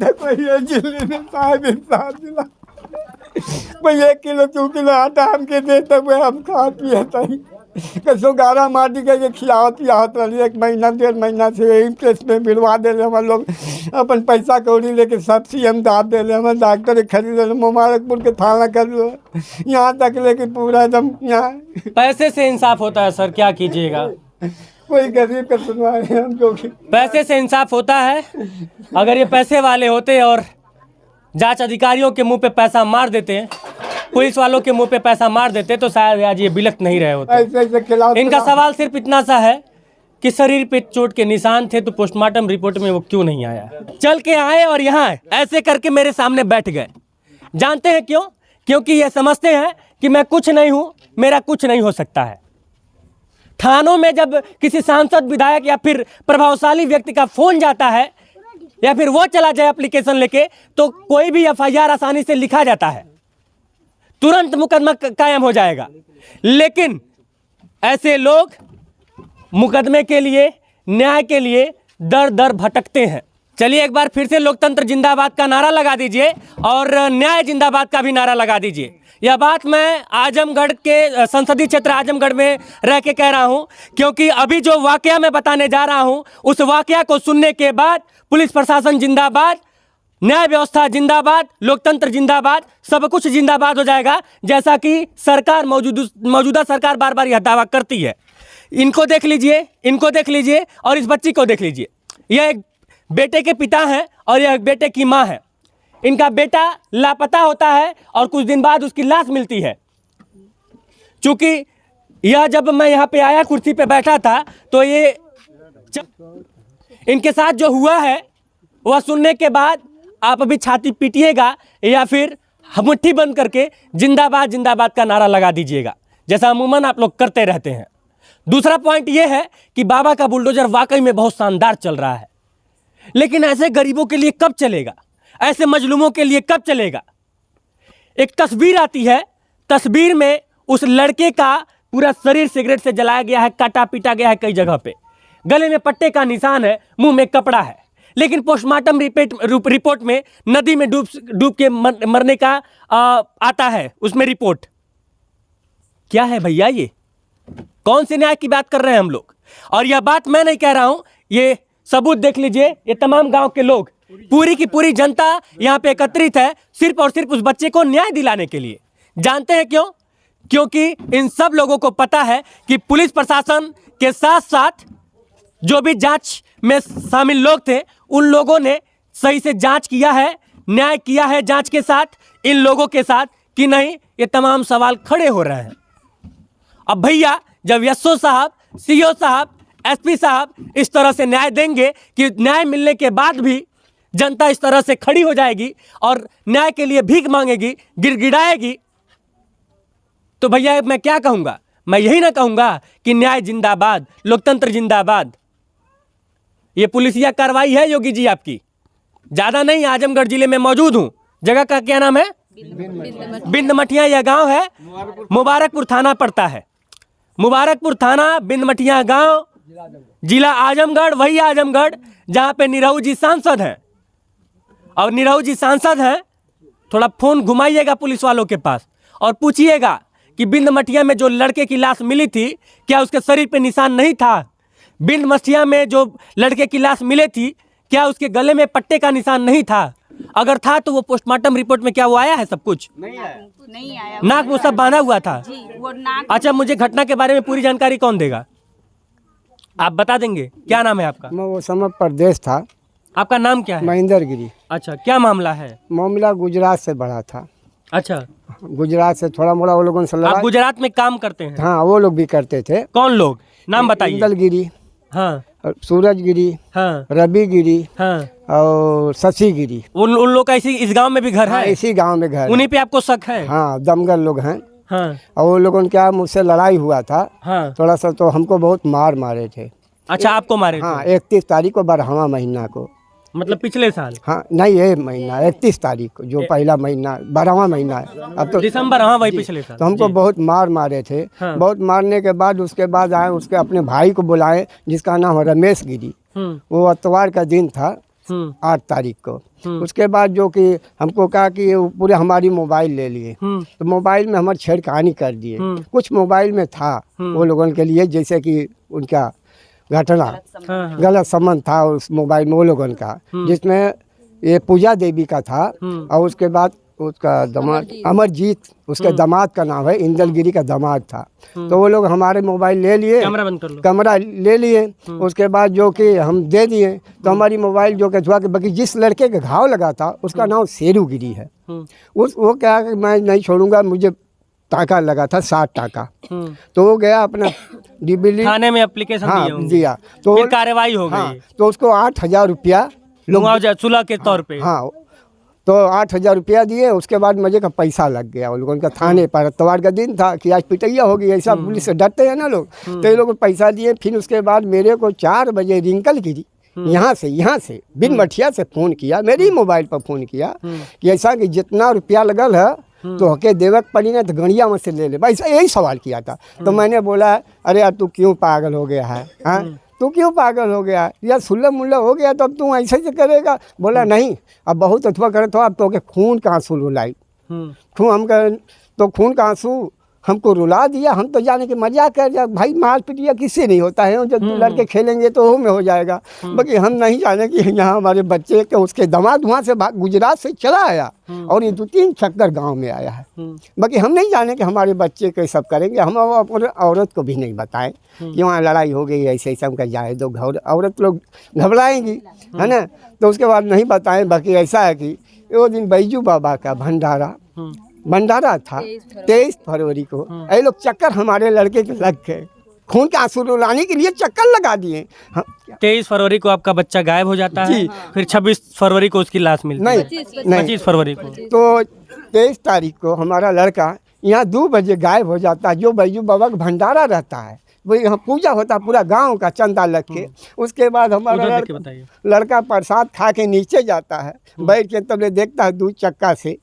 था कोई ये जिले में साहब इंसाफ दिला, कोई 1 किलो 2 किलो आटा हमके देता हुए हम खा पिया था। कसो गारा माटी का ये खिलावत पियावत रही 1 महीना 1.5 महीना से इंटरेस्ट में भिड़वा दे रहे हम लोग, अपन पैसा कौड़ी लेके सब CM दाब दे रहे हम, डॉक्टर खरीद रहे, मुबारकपुर के थाना कर लो, यहाँ तक लेके पूरा एकदम यहाँ। पैसे से इंसाफ होता है सर, क्या कीजिएगा, कोई गरीब का सुनवाई हमको। पैसे से इंसाफ होता है। अगर ये पैसे वाले होते और जांच अधिकारियों के मुंह पे पैसा मार देते, पुलिस वालों के मुंह पे पैसा मार देते, तो शायद आज ये बिलख नहीं रहे होते। इनका सवाल सिर्फ इतना सा है कि शरीर पे चोट के निशान थे, तो पोस्टमार्टम रिपोर्ट में वो क्यों नहीं आया। चल के आए और यहाँ ऐसे करके मेरे सामने बैठ गए। जानते हैं क्यों? क्योंकि ये समझते हैं कि मैं कुछ नहीं हूँ, मेरा कुछ नहीं हो सकता है। थानों में जब किसी सांसद, विधायक या फिर प्रभावशाली व्यक्ति का फोन जाता है या फिर वो चला जाए एप्लीकेशन लेके, तो कोई भी FIR आसानी से लिखा जाता है, तुरंत मुकदमा कायम हो जाएगा। लेकिन ऐसे लोग मुकदमे के लिए, न्याय के लिए दर दर भटकते हैं। चलिए एक बार फिर से लोकतंत्र जिंदाबाद का नारा लगा दीजिए और न्याय जिंदाबाद का भी नारा लगा दीजिए। यह बात मैं आजमगढ़ के संसदीय क्षेत्र आजमगढ़ में रह के कह रहा हूं, क्योंकि अभी जो वाकया मैं बताने जा रहा हूं, उस वाकया को सुनने के बाद पुलिस प्रशासन जिंदाबाद, न्याय व्यवस्था जिंदाबाद, लोकतंत्र जिंदाबाद, सब कुछ जिंदाबाद हो जाएगा, जैसा कि सरकार मौजूदा सरकार बार बार यह दावा करती है। इनको देख लीजिए, इनको देख लीजिए और इस बच्ची को देख लीजिए। यह एक बेटे के पिता हैं और यह एक बेटे की माँ है। इनका बेटा लापता होता है और कुछ दिन बाद उसकी लाश मिलती है। चूंकि यह जब मैं यहाँ पे आया, कुर्सी पे बैठा था, तो ये इनके साथ जो हुआ है वह सुनने के बाद आप अभी छाती पीटिएगा या फिर मुट्ठी बंद करके जिंदाबाद जिंदाबाद का नारा लगा दीजिएगा, जैसा अमूमन आप लोग करते रहते हैं। दूसरा पॉइंट यह है कि बाबा का बुलडोजर वाकई में बहुत शानदार चल रहा है, लेकिन ऐसे गरीबों के लिए कब चलेगा, ऐसे मजलूमों के लिए कब चलेगा। एक तस्वीर आती है, तस्वीर में उस लड़के का पूरा शरीर सिगरेट से जलाया गया है, काटा पीटा गया है कई जगह पे, गले में पट्टे का निशान है, मुंह में कपड़ा है, लेकिन पोस्टमार्टम रिपोर्ट में नदी में डूब के मरने का आता है उसमें रिपोर्ट। क्या है भैया, ये कौन से न्याय की बात कर रहे हैं हम लोग? और यह बात मैं नहीं कह रहा हूं, ये सबूत देख लीजिए। ये तमाम गांव के लोग, पूरी की पूरी जनता यहाँ पे एकत्रित है सिर्फ और सिर्फ उस बच्चे को न्याय दिलाने के लिए। जानते हैं क्यों? क्योंकि इन सब लोगों को पता है कि पुलिस प्रशासन के साथ साथ जो भी जांच में शामिल लोग थे, उन लोगों ने सही से जांच किया है, न्याय किया है जांच के साथ, इन लोगों के साथ कि नहीं। ये तमाम सवाल खड़े हो रहे हैं। अब भैया जब SO साहब, CO साहब, SP साहब इस तरह से न्याय देंगे कि न्याय मिलने के बाद भी जनता इस तरह से खड़ी हो जाएगी और न्याय के लिए भीख मांगेगी, गिड़गिड़ाएगी, तो भैया मैं क्या कहूँगा? मैं यही ना कहूँगा कि न्याय जिंदाबाद, लोकतंत्र जिंदाबाद। ये पुलिसिया कार्रवाई है योगी जी आपकी, ज़्यादा नहीं। आजमगढ़ जिले में मौजूद हूँ, जगह का क्या नाम है? बिंद मठिया। यह गांव है, मुबारकपुर थाना पड़ता है। मुबारकपुर थाना, बिंद मठिया गांव, जिला आजमगढ़, वही आजमगढ़ जहाँ पे निरहू जी सांसद हैं। और निरहू जी सांसद हैं, थोड़ा फ़ोन घुमाइएगा पुलिस वालों के पास और पूछिएगा कि बिंद मठिया में जो लड़के की लाश मिली थी, क्या उसके शरीर पे निशान नहीं था? बिंद मठिया में जो लड़के की लाश मिली थी, क्या उसके गले में पट्टे का निशान नहीं था? अगर था तो वो पोस्टमार्टम रिपोर्ट में क्या वो आया है? सब कुछ नहीं आया। नाक वो सब बांधा हुआ था जी, वो नाक। अच्छा, मुझे घटना के बारे में पूरी जानकारी कौन देगा? आप बता देंगे? क्या नाम है आपका? मैं वो समय प्रदेश था। आपका नाम क्या है? महेंद्र गिरी। अच्छा, क्या मामला है? मामला गुजरात से बढ़ा था। अच्छा, गुजरात से थोड़ा मोड़ा वो लोगों से लड़ा। आप गुजरात में काम करते हैं? हाँ, वो लोग भी करते थे। कौन लोग? नाम बताइए। इंदल गिरी, हाँ, सूरज गिरी, हाँ, रवि गिरी, हाँ, और शशि गिरी। उन लोग का इस गांव में भी घर है? इसी गांव में घर। उन्हीं पे आपको शक है? हाँ, दमगर लोग हैं। हाँ, और वो लोगों क्या मुझसे लड़ाई हुआ था। हाँ, थोड़ा सा, तो हमको बहुत मारे थे। अच्छा, आपको मारे थे? हाँ, 31 तारीख को 12वां महीना को। मतलब पिछले साल? हाँ, नहीं, ये महीना 31 तारीख को, जो पहला महीना 12वां महीना है अब तो दिसंबर। हाँ, वही पिछले साल। तो हमको बहुत मारे थे। हाँ। बहुत मारने के बाद उसके बाद आए, उसके अपने भाई को बुलाए जिसका नाम है रमेश गिरी। वो इतवार का दिन था, 8 तारीख को। उसके बाद जो कि हमको कहा कि वो पूरे हमारी मोबाइल ले लिए, तो मोबाइल में हमारी छेड़खानी कर दिए। कुछ मोबाइल में था वो लोगों के लिए, जैसे कि उनका घटना गलत संबंध था उस मोबाइल में वो लोगों का, जिसमें ये पूजा देवी का था और उसके बाद उसका दामाद अमरजीत, उसके दामाद का नाम है, इंदलगिरी का दामाद था। तो वो लोग हमारे मोबाइल ले लिए, कैमरा बंद कर लो, कैमरा ले लिए। उसके बाद जो कि हम दे दिए, तो हमारी मोबाइल जो कि धुआ के, बाकी जिस लड़के के घाव लगा था उसका नाम शेरूगिरी है। वो क्या कि मैं नहीं छोड़ूंगा, मुझे टाका लगा था 60 टाका। तो वो गया अपना डिबिली थाने में एप्लीकेशन दिया, तो फिर कार्रवाई हो गई। तो उसको 8,000 रुपया मुआवजा सुलह के तौर पे। हाँ, तो 8,000 रुपया दिए। उसके बाद मुझे का पैसा लग गया उन लोगों का थाने पर। इतवार का दिन था कि आज पिटैया होगी, ऐसा पुलिस से डरते हैं ना लोग। तो ये लोग पैसा दिए। फिर उसके बाद मेरे को 4 बजे रिंकल गिरी यहाँ से बिन मठिया से फ़ोन किया, मेरी मोबाइल पर फ़ोन किया कि ऐसा कि जितना रुपया लगल है तो हके देवक पड़ी ना, तो गणिया में से ले ले, भाई यही सवाल किया था। तो मैंने बोला अरे यार तू क्यों पागल हो गया है, हाँ तू क्यों पागल हो गया या सुल्ला मुल्ला हो गया, तो अब तू ऐसे ही करेगा। बोला नहीं, अब बहुत अथवा करे तो अब तो के खून का आंसू रुलाई। खून हम कर तो खून का आंसू हमको रुला दिया। हम तो जाने के मजाक कर जा, भाई मार पीटिया किससे नहीं होता है, जब लड़के खेलेंगे तो वो में हो जाएगा। बाकी हम नहीं जाने कि यहाँ हमारे बच्चे के उसके दामाद वहाँ से गुजरात से चला आया और ये 2-3 चक्कर गांव में आया है। बाकी हम नहीं जाने कि हमारे बच्चे के सब करेंगे। हम अपने औरत को भी नहीं बताएं कि वहाँ लड़ाई हो गई ऐसे ऐसा, हमका जाए दो, औरत लोग घबराएंगी, है ना। तो उसके बाद नहीं बताएं। बाकी ऐसा है कि वो दिन बैजू बाबा का भंडारा था 23 फरवरी को। ये लोग चक्कर हमारे लड़के के लग गए, खून के आंसू रुलाने के लिए चक्कर लगा दिए। 23 फरवरी को आपका बच्चा गायब हो जाता है, फिर 26 फरवरी को उसकी लाश मिलती है। 25 फरवरी को। तो 23 तारीख को हमारा लड़का यहाँ 2 बजे गायब हो जाता है। जो बैजू बाबा का भंडारा रहता है वो यहाँ पूजा होता है, पूरा गांव का चंदा लग के। उसके बाद हमारा लड़का प्रसाद खा के नीचे जाता है, बैठ के तब देखता है 2 चक्का से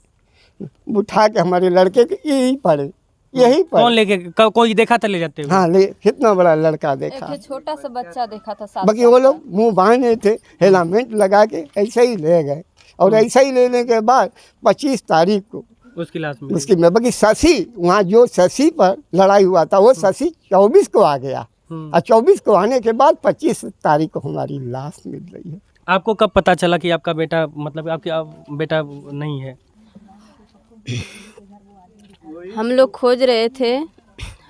उठा के हमारे लड़के के यही पर। कौन लेके, कोई देखा था ले जाते हुए? हाँ, कितना बड़ा लड़का देखा, छोटा सा बच्चा देखा था। बाकी वो लोग मुंह बांधे थे, हेलमेट लगा के ऐसे ही ले गए। और ऐसे ही लेने के बाद 25 तारीख को उसकी लाश में बाकी शशि, वहाँ जो शशि पर लड़ाई हुआ था वो शशि 24 को आ गया और 24 को आने के बाद 25 तारीख को हमारी लाश मिल रही है। आपको कब पता चला कि आपका बेटा, मतलब आपका बेटा नहीं है? हम लोग खोज रहे थे,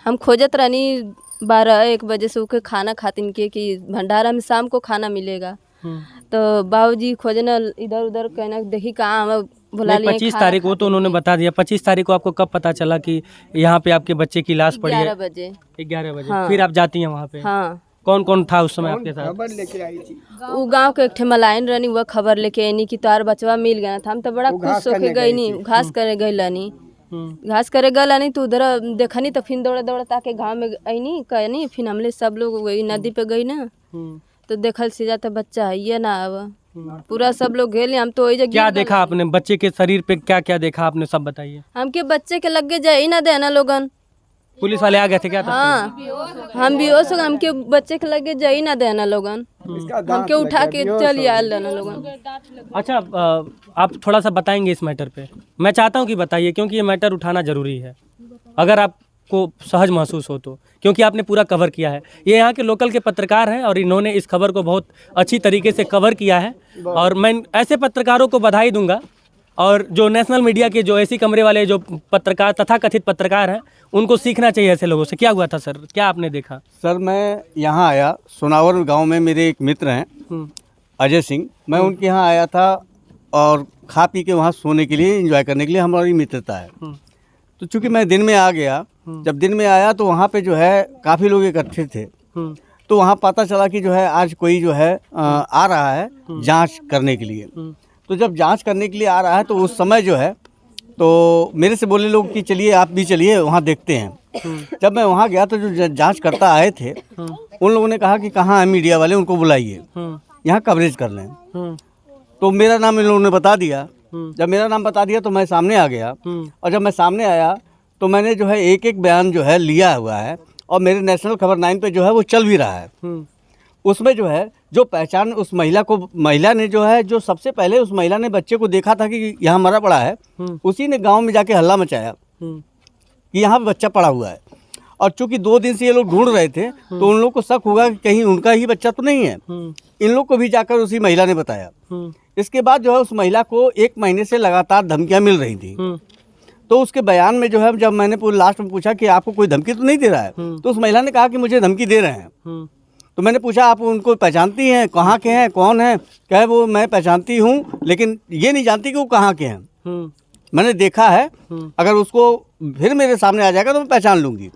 हम खोजत रहनी 12-1 बजे से उके खाना खातिन के कि भंडारा में शाम को खाना मिलेगा। तो बाबूजी खोजना इधर उधर कहना देखी कहाँ बुला लिए। 25 तारीख वो तो उन्होंने बता दिया। 25 तारीख को आपको कब पता चला कि यहाँ पे आपके बच्चे की लाश पड़ी है? 11 बजे। हाँ। फिर आप जाती हैं वहाँ पे? हाँ। कौन कौन था उस समय आपके साथ? खबर लेके आई थी वो गांव के एक ठे मलाइन रहनी, वह खबर लेके आनी कि तार बचवा मिल गया था। हम तो बड़ा खुश होके गई नी, घास करे गई लानी, घास करे गल आनी। तो उधर देखनी तो फिर दौड़ा दौड़ा ताके गाँव में आईनी कहनी। फिर हमले सब लोग वही नदी पे गई ना, तो देखल से जाता बच्चा है ये ना। अब पूरा सब लोग गेले, हम तो वही जगह। क्या देखा आपने बच्चे के शरीर पे, क्या क्या देखा आपने, सब बताइए। हमके बच्चे के लगे जाए ना देना लोगन। पुलिस वाले आ गए थे क्या? हाँ, हम भी हो सके हमके बच्चे के लगे जाई ना देना लोगन, हमके उठा के चल आल देना लोगन। अच्छा, आप थोड़ा सा बताएंगे इस मैटर पे? मैं चाहता हूँ कि बताइए, क्योंकि ये मैटर उठाना जरूरी है अगर आपको सहज महसूस हो तो, क्योंकि आपने पूरा कवर किया है। ये यहाँ के लोकल के पत्रकार हैं और इन्होंने इस खबर को बहुत अच्छी तरीके से कवर किया है और मैं ऐसे पत्रकारों को बधाई दूंगा। और जो नेशनल मीडिया के जो ऐसी कमरे वाले जो पत्रकार, तथाकथित पत्रकार हैं, उनको सीखना चाहिए ऐसे लोगों से। क्या हुआ था सर, क्या आपने देखा? सर मैं यहाँ आया, सोनावर गांव में मेरे एक मित्र हैं अजय सिंह, मैं उनके यहाँ आया था और खा पी के वहाँ सोने के लिए, एंजॉय करने के लिए हमारी मित्रता है। तो चूँकि मैं दिन में आ गया, जब दिन में आया तो वहाँ पे जो है काफ़ी लोग इकट्ठे थे। तो वहाँ पता चला कि जो है आज कोई जो है आ रहा है जाँच करने के लिए। तो जब जांच करने के लिए आ रहा है तो उस समय जो है तो मेरे से बोले लोग कि चलिए आप भी चलिए वहाँ देखते हैं। जब मैं वहाँ गया तो जो जांच करता आए थे उन लोगों ने कहा कि कहाँ है मीडिया वाले, उनको बुलाइए, यहाँ कवरेज कर लें। तो मेरा नाम इन लोगों ने बता दिया। जब मेरा नाम बता दिया तो मैं सामने आ गया और जब मैं सामने आया तो मैंने जो है एक एक बयान जो है लिया हुआ है और मेरे नेशनल खबर 9 पे जो है वो चल भी रहा है। उसमें जो है जो पहचान उस महिला ने जो है, जो सबसे पहले उस महिला ने बच्चे को देखा था कि यहाँ मरा पड़ा है, उसी ने गांव में जाके हल्ला मचाया कि यहाँ बच्चा पड़ा हुआ है। और चूंकि 2 दिन से ये लोग ढूंढ रहे थे, तो उन लोग को शक होगा कि कहीं उनका ही बच्चा तो नहीं है। इन लोग को भी जाकर उसी महिला ने बताया। इसके बाद जो है उस महिला को 1 महीने से लगातार धमकियां मिल रही थी। तो उसके बयान में जो है, जब मैंने लास्ट में पूछा कि आपको कोई धमकी तो नहीं दे रहा है, तो उस महिला ने कहा कि मुझे धमकी दे रहे हैं। तो मैंने पूछा आप उनको पहचानती हैं, कहाँ के हैं, कौन है? कहे वो मैं पहचानती हूँ, लेकिन ये नहीं जानती कि वो कहाँ के हैं। मैंने देखा है, अगर उसको फिर मेरे सामने आ जाएगा तो मैं पहचान लूँगी।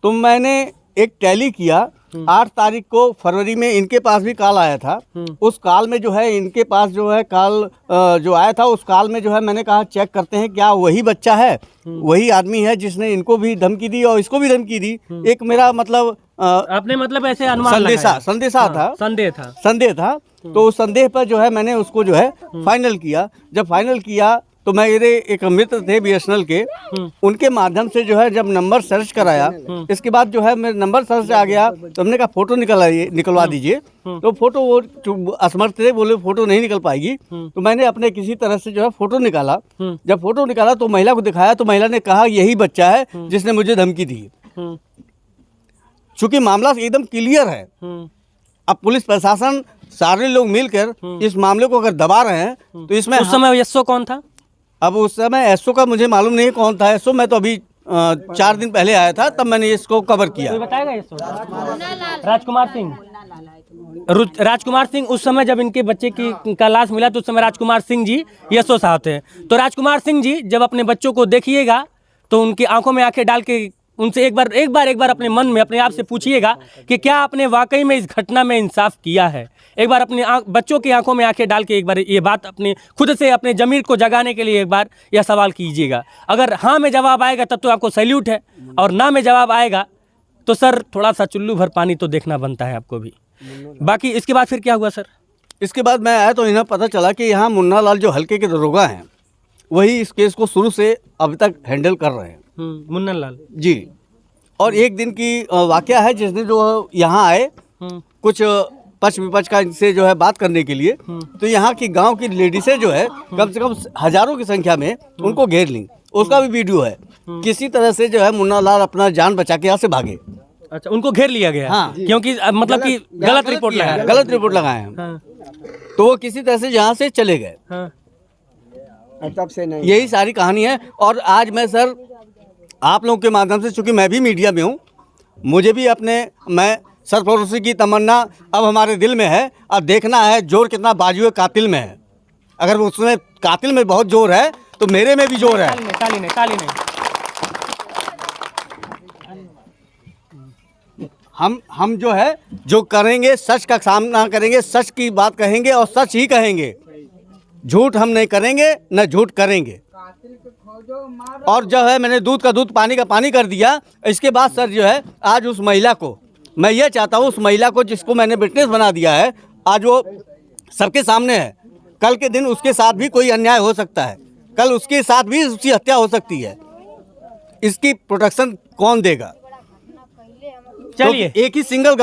तो मैंने एक टैली किया। 8 तारीख को फरवरी में इनके पास भी कॉल आया था। उस कॉल में जो है इनके पास जो है कॉल जो आया था, उस कॉल में जो है मैंने कहा चेक करते हैं क्या वही बच्चा है, वही आदमी है जिसने इनको भी धमकी दी और इसको भी धमकी दी। एक मेरा मतलब आपने मतलब ऐसे अनुमान संदेह था। तो उस संदेह पर जो है मैंने उसको जो है फाइनल किया। जब फाइनल किया तो मेरे एक मित्र थे BSNL के, उनके माध्यम से जो है जब नंबर सर्च कराया, इसके बाद जो है मेरे नंबर सर्च आ गया, तो हमने कहा फोटो निकलवा दीजिए। तो फोटो वो असमर्थ थे, बोले फोटो नहीं निकल पाएगी। तो मैंने अपने किसी तरह से जो है फोटो निकाला। जब फोटो निकाला तो महिला को दिखाया, तो महिला ने कहा यही बच्चा है जिसने मुझे धमकी दी। चूंकि मामला एकदम क्लियर है, अब पुलिस प्रशासन सारे लोग मिलकर इस मामले को अगर दबा रहे हैं तो इसमें उस समय एसओ कौन था? अब उस समय एसओ का मुझे मालूम नहीं कौन था। एसओ मैं तो अभी 4 दिन पहले आया था, तब मैंने इसको कवर किया। कोई बताएगा एसओ? राजकुमार सिंह उस समय जब इनके बच्चे का लाश मिला तो उस समय राजकुमार सिंह जी एसओ साहब थे। तो राजकुमार सिंह जी जब अपने बच्चों को देखिएगा तो उनकी आंखों में आंखें डाल के उनसे एक बार अपने मन में अपने आप से पूछिएगा कि क्या आपने वाकई में इस घटना में इंसाफ किया है। एक बार अपने बच्चों की आंखों में आंखें डाल के एक बार ये बात अपने खुद से अपने ज़मीर को जगाने के लिए एक बार यह सवाल कीजिएगा। अगर हाँ में जवाब आएगा तब तो आपको सैल्यूट है, और ना में जवाब आएगा तो सर थोड़ा सा चुल्लू भर पानी तो देखना बनता है आपको भी। बाकी इसके बाद फिर क्या हुआ सर? इसके बाद मैं आया तो इन्हें पता चला कि यहाँ मुन्ना लाल जो हल्के के दरोगा हैं, वही इस केस को शुरू से अब तक हैंडल कर रहे हैं। मुन्ना लाल जी। और एक दिन की वाकया है जिस दिन जो यहाँ आए कुछ पक्ष विपक्ष का इनसे जो है बात करने के लिए, तो यहाँ की गांव की लेडीसें जो है कम से कम हजारों की संख्या में उनको घेर ली। उसका भी वीडियो है। किसी तरह से जो है मुन्ना लाल अपना जान बचा के यहाँ से भागे। अच्छा, उनको घेर लिया गया? हाँ, क्योंकि मतलब कि गलत रिपोर्ट लगाए हैं। हाँ। तो वो किसी तरह से यहाँ से चले गए। हाँ। तब से नहीं, यही सारी कहानी है। और आज मैं सर आप लोगों के माध्यम से, चूंकि मैं भी मीडिया में हूँ, मुझे भी मैं सरफरोशी की तमन्ना अब हमारे दिल में है। अब देखना है जोर कितना बाजुए कातिल में है। अगर उसमें कातिल में बहुत जोर है तो मेरे में भी जोर है। ताली नहीं। हम जो है जो करेंगे सच का सामना करेंगे, सच की बात कहेंगे और सच ही कहेंगे। झूठ हम नहीं करेंगे, न झूठ करेंगे। और जो है मैंने दूध का दूध पानी का पानी कर दिया। इसके बाद सर जो है आज उस महिला को मैं ये चाहता हूँ, उस महिला को जिसको मैंने विटनेस बना दिया है, आज वो सबके सामने है। कल के दिन उसके साथ भी कोई अन्याय हो सकता है, कल उसके साथ भी उसकी हत्या हो सकती है। इसकी प्रोटेक्शन कौन देगा? चलिए, तो एक ही सिंगल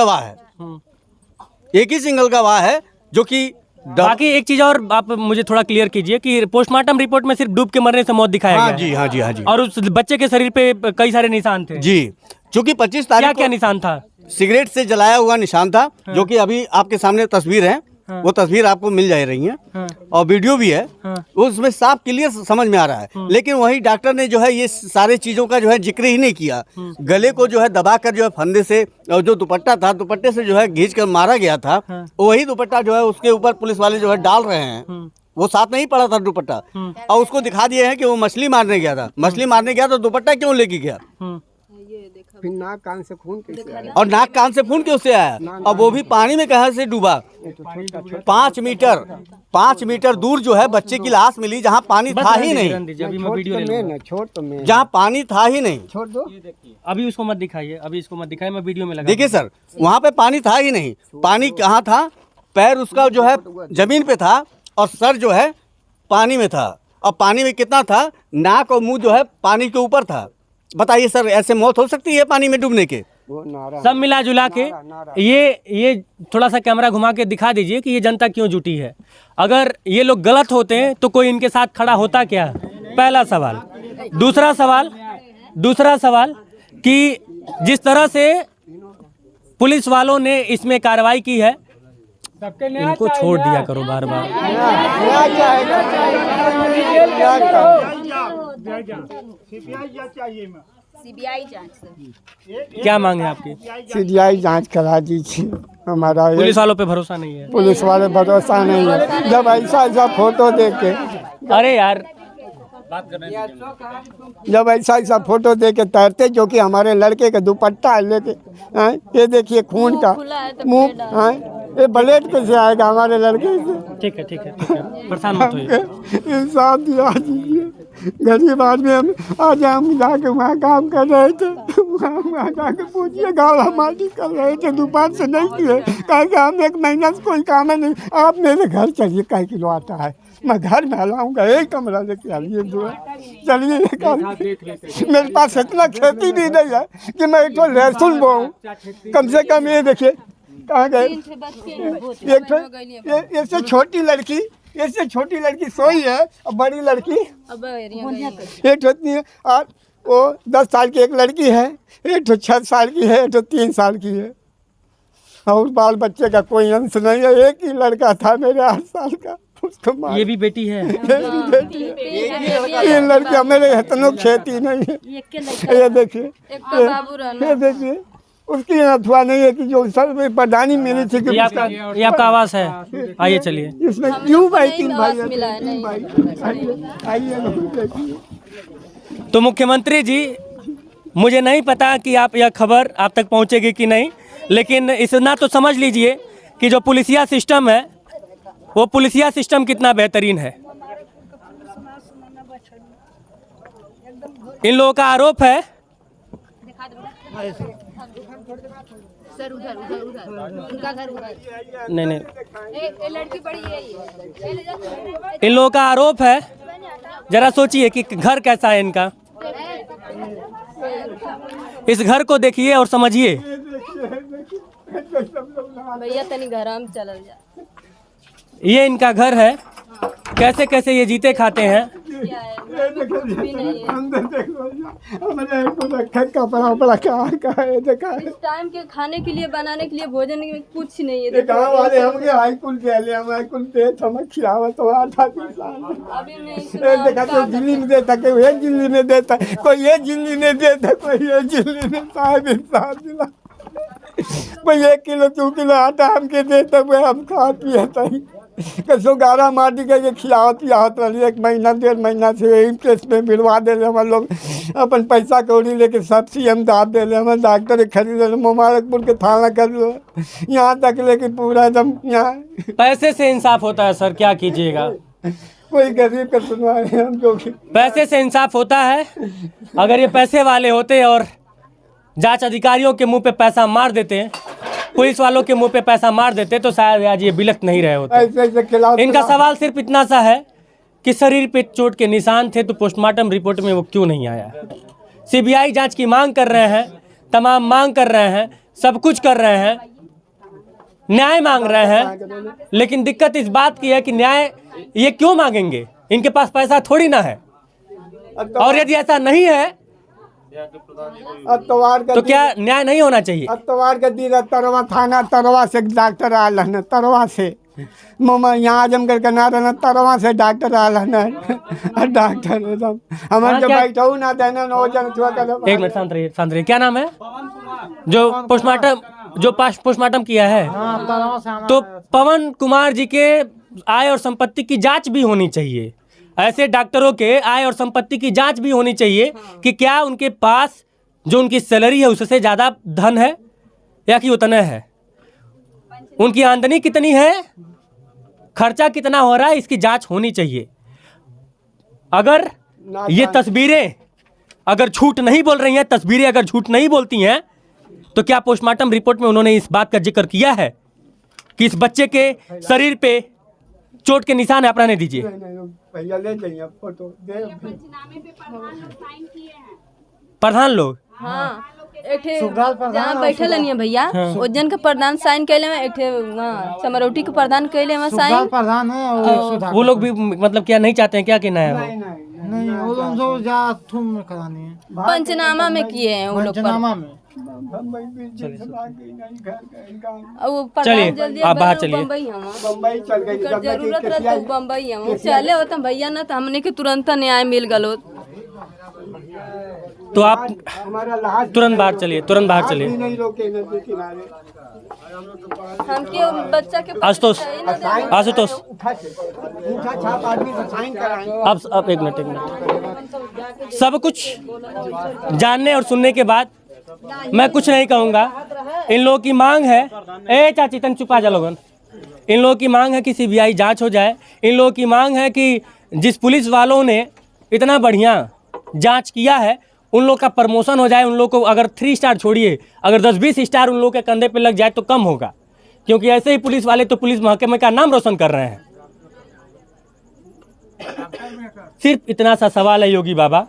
गवाह है जो कि बाकी एक चीज और आप मुझे थोड़ा क्लियर कीजिए कि पोस्टमार्टम रिपोर्ट में सिर्फ डूब के मरने से मौत दिखाया गया। हाँ जी। और उस बच्चे के शरीर पे कई सारे निशान थे जी। चूंकि 25 तारीख क्या निशान था? सिगरेट से जलाया हुआ निशान था। हाँ। जो कि अभी आपके सामने तस्वीर है। हाँ। वो तस्वीर आपको मिल जा रही है। हाँ। और वीडियो भी है। हाँ। उसमें साफ क्लियर समझ में आ रहा है। हाँ। लेकिन वही डॉक्टर ने जो है ये सारे चीजों का जो है जिक्र ही नहीं किया। गले को जो है दबाकर जो है फंदे से, और जो दुपट्टा था दुपट्टे से जो है घींच कर मारा गया था। हाँ। वही दुपट्टा जो है उसके ऊपर पुलिस वाले जो है डाल रहे हैं। वो साथ नहीं पड़ा था दुपट्टा, और उसको दिखा दिए हैं कि वो मछली मारने गया था। मछली मारने गया तो दुपट्टा क्यों लेके गया? फिर नाक कान से खून कैसे आया? और नाक कान से खून क्यों से आया? और वो भी पानी में कहाँ से डूबा? 5 मीटर दूर जो है बच्चे की लाश मिली, जहाँ पानी था ही नहीं। जहाँ पानी था ही नहीं। छोड़ दो, अभी उसको मत दिखाइए, मैं वीडियो में लगा। देखिए सर, वहाँ पे पानी था ही नहीं। पानी कहाँ था? पैर उसका जो है जमीन पे था और सर जो है पानी में था। और पानी में कितना था? नाक और मुंह जो है पानी के ऊपर था। बताइए सर, ऐसे मौत हो सकती है पानी में डूबने के? वो नारा सब मिला जुला के ये थोड़ा सा कैमरा घुमा के दिखा दीजिए कि ये जनता क्यों जुटी है। अगर ये लोग गलत होते हैं तो कोई इनके साथ खड़ा होता क्या? पहला सवाल। दूसरा सवाल कि जिस तरह से पुलिस वालों ने इसमें कार्रवाई की है, इनको छोड़ दिया करो बार बार। सीबीआई जांच क्या मांग है आपकी? सीबीआई जांच करा दीजिए हमारा। पुलिस वालों पे भरोसा नहीं है? पुलिस वाले भरोसा नहीं है। जब ऐसा फोटो देख के, अरे यार जब ऐसा फोटो दे के तैरते, जो कि हमारे लड़के का दुपट्टा लेके, ये देखिए खून का मुंह, ये ब्लेड कैसे आएगा हमारे लड़के से? ठीक है परेशान मत होइए। इंसाफ दिला दीजिए। गरीब आदमी हम आज हम जाके वहाँ काम कर रहे थे, वहाँ जाके पूछिए गाला माटी कर रहे थे, दोपहर से नहीं किए। कहा कि हम 1 महीना से कोई काम है नहीं, आप मेरे घर चलिए, कई किलो आता है, मैं घर में लाऊंगा, एक कमरा लेके आइए, चलिए मेरे पास इतना खेती भी नहीं है कि मैं एक तो लहसुन बोऊं। कम से कम ये देखिए कहाँ गए, इससे छोटी लड़की सोई है और बड़ी लड़की एक होती है। और वो 10 साल की एक लड़की है, एक तो 6 साल की है, एक तो 3 साल की है, और बाल बच्चे का कोई अंश नहीं है। एक ही लड़का था मेरे 8 साल का, उसको मार। ये भी बेटी है? ये लड़कियां मेरे इतना खेती नहीं है। ये देखिए, ये देखिए उसकी अथवा नहीं है कि जो सर में प्रधानी मिली थी कि ये आपका आवास है। आइए चलिए। इसमें क्यों भाई 3 भाई। तो मुख्यमंत्री जी, मुझे नहीं पता कि आप यह खबर आप तक पहुंचेगी कि नहीं, लेकिन इतना तो समझ लीजिए कि जो पुलिसिया सिस्टम है वो पुलिसिया सिस्टम कितना बेहतरीन है। इन लोगों का आरोप है, सर उधर उनका घर उधर नहीं लड़की बड़ी है। इन लोगों का आरोप है, जरा सोचिए कि घर कैसा है इनका। इस घर को देखिए और समझिए। भैया तनी घर हम चल जा। ये इनका घर है, कैसे कैसे ये जीते खाते हैं। इस टाइम के खाने के लिए, बनाने के लिए, भोजन के लिए कुछ नहीं है। गाँव वाले हमके हाईकुल दे, हम हाईकुल दे, हमें खिलावा तो आधा अभी देखा तो दिल्ली में देता, कोई ये दिल्ली में देता, कोई ये दिल्ली में देता, कोई ये दिल्ली में। साहब इंसाफ दिला, कोई 1 किलो 2 किलो आटा हमके देता, वो हम खा पिया। कसो गारा माटी के खिलावत पियावत रही। 1 महीना 1.5 महीना से यही केस में मिलवा दे रहे हम लोग। अपन पैसा कौड़ी लेके सब्जी हम दाब दे रहे, हम डॉक्टर खरीद रहे, मुबारकपुर के थाना कर लो, यहाँ तक लेके पूरा एकदम यहाँ। पैसे से इंसाफ होता है सर, क्या कीजिएगा। कोई गरीब का सुनवा रहे हम जो पैसे से इंसाफ होता है। अगर ये पैसे वाले होते और जांच अधिकारियों के मुंह पे पैसा मार देते, पुलिस वालों के मुंह पे पैसा मार देते, तो शायद आज ये बिलख नहीं रहे होते। ऐसे इनका सवाल सिर्फ इतना सा है कि शरीर पे चोट के निशान थे तो पोस्टमार्टम रिपोर्ट में वो क्यों नहीं आया। सीबीआई जांच की मांग कर रहे हैं, तमाम मांग कर रहे हैं, सब कुछ कर रहे हैं, न्याय मांग रहे हैं। लेकिन दिक्कत इस बात की है कि न्याय ये क्यों मांगेंगे, इनके पास पैसा थोड़ी ना है। और यदि ऐसा नहीं है तो क्या न्याय नहीं होना चाहिए। अतवार के दिन तरवा थाना, तरवा से डॉक्टर आल है, तरवा से मम्मा यहाँ आजमगढ़ का ना रहना, तरवा से डॉक्टर आल है। डॉक्टर एकदम हमारे जब बैठा ना देना न जन छुआ कर। 1 मिनट शांत रहिए। क्या नाम है जो पोस्टमार्टम किया है? तो पवन कुमार जी के आय और संपत्ति की जांच भी होनी चाहिए। ऐसे डॉक्टरों के आय और संपत्ति की जांच भी होनी चाहिए कि क्या उनके पास जो उनकी सैलरी है उससे ज़्यादा धन है या कि उतना है, उनकी आमदनी कितनी है, खर्चा कितना हो रहा है, इसकी जांच होनी चाहिए। अगर ये तस्वीरें अगर झूठ नहीं बोल रही हैं, तस्वीरें अगर झूठ नहीं बोलती हैं, तो क्या पोस्टमार्टम रिपोर्ट में उन्होंने इस बात का जिक्र किया है कि इस बच्चे के शरीर पे चोट के निशान है? आप रहने दीजिए। भैया ले जाइए फोटो दे। प्रधान लोग, हाँ एठे जहाँ बैठल नहीं भैया वो जन के प्रधान साइन कैले में एठे समरौटी के प्रधान कैले में साइन प्रधान है और वो लोग भी मतलब क्या नहीं चाहते हैं क्या कहना है वो? नहीं वो लोग जो जा थूम में करानी है पंचनामा में किए हैं वो लोग पंचनामा में। और वो प्रधान चलिए, जल्दी आप बाहर चलिए। बम्बई हम बम्बई चल गई कर जरूरत रहता बम्बई हम चले होता भैया ना तो हमने के तुरंत न्याय मिल गलो। तो आप हमारा लाश तुरंत बाहर चलिए, तुरंत बाहर चलिए। भी नहीं रोके नदी किनारे। हमके बच्चा के आशुतोष, आशुतोष उठा छाप आदमी से साइन कराएं। अब एक मिनट सब कुछ जानने और सुनने के बाद मैं कुछ नहीं कहूँगा। इन लोगों की मांग है, ए चाची तन चुपा जा लोगन, इन लोगों की मांग है कि सीबीआई जांच हो जाए। इन लोगों की मांग है कि जिस पुलिस वालों ने इतना बढ़िया जांच किया है उन लोग का प्रमोशन हो जाए। उन लोग को अगर 3 स्टार छोड़िए, अगर 10-20 स्टार उन लोग के कंधे पे लग जाए तो कम होगा, क्योंकि ऐसे ही पुलिस वाले तो पुलिस महकमे का नाम रोशन कर रहे हैं। सिर्फ इतना सा सवाल है योगी बाबा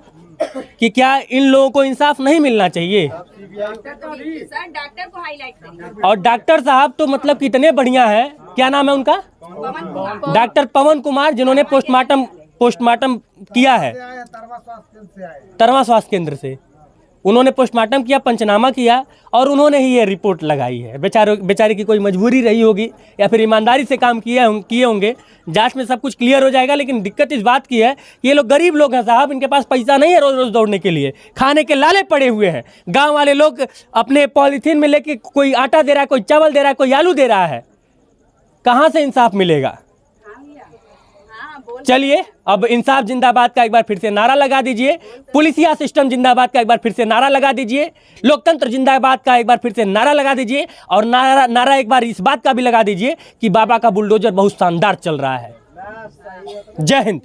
कि क्या इन लोगों को इंसाफ नहीं मिलना चाहिए? और डॉक्टर साहब तो मतलब कितने बढ़िया है, क्या नाम है उनका? डॉक्टर पवन कुमार, जिन्होंने पोस्टमार्टम किया है तरवा स्वास्थ्य केंद्र से। उन्होंने पोस्टमार्टम किया, पंचनामा किया और उन्होंने ही ये रिपोर्ट लगाई है। बेचारे की कोई मजबूरी रही होगी या फिर ईमानदारी से काम किए होंगे। जांच में सब कुछ क्लियर हो जाएगा। लेकिन दिक्कत इस बात की है कि ये लोग गरीब लोग हैं साहब, इनके पास पैसा नहीं है रोज रोज दौड़ने के लिए, खाने के लाले पड़े हुए हैं। गाँव वाले लोग अपने पॉलीथीन में लेके कोई आटा दे रहा है, कोई चावल दे रहा है, कोई आलू दे रहा है, कहाँ से इंसाफ मिलेगा? चलिए अब इंसाफ जिंदाबाद का एक बार फिर से नारा लगा दीजिए, पुलिसिया सिस्टम जिंदाबाद का एक बार फिर से नारा लगा दीजिए, लोकतंत्र जिंदाबाद का एक बार फिर से नारा लगा दीजिए और नारा एक बार इस बात का भी लगा दीजिए कि बाबा का बुलडोजर बहुत शानदार चल रहा है। जय हिंद।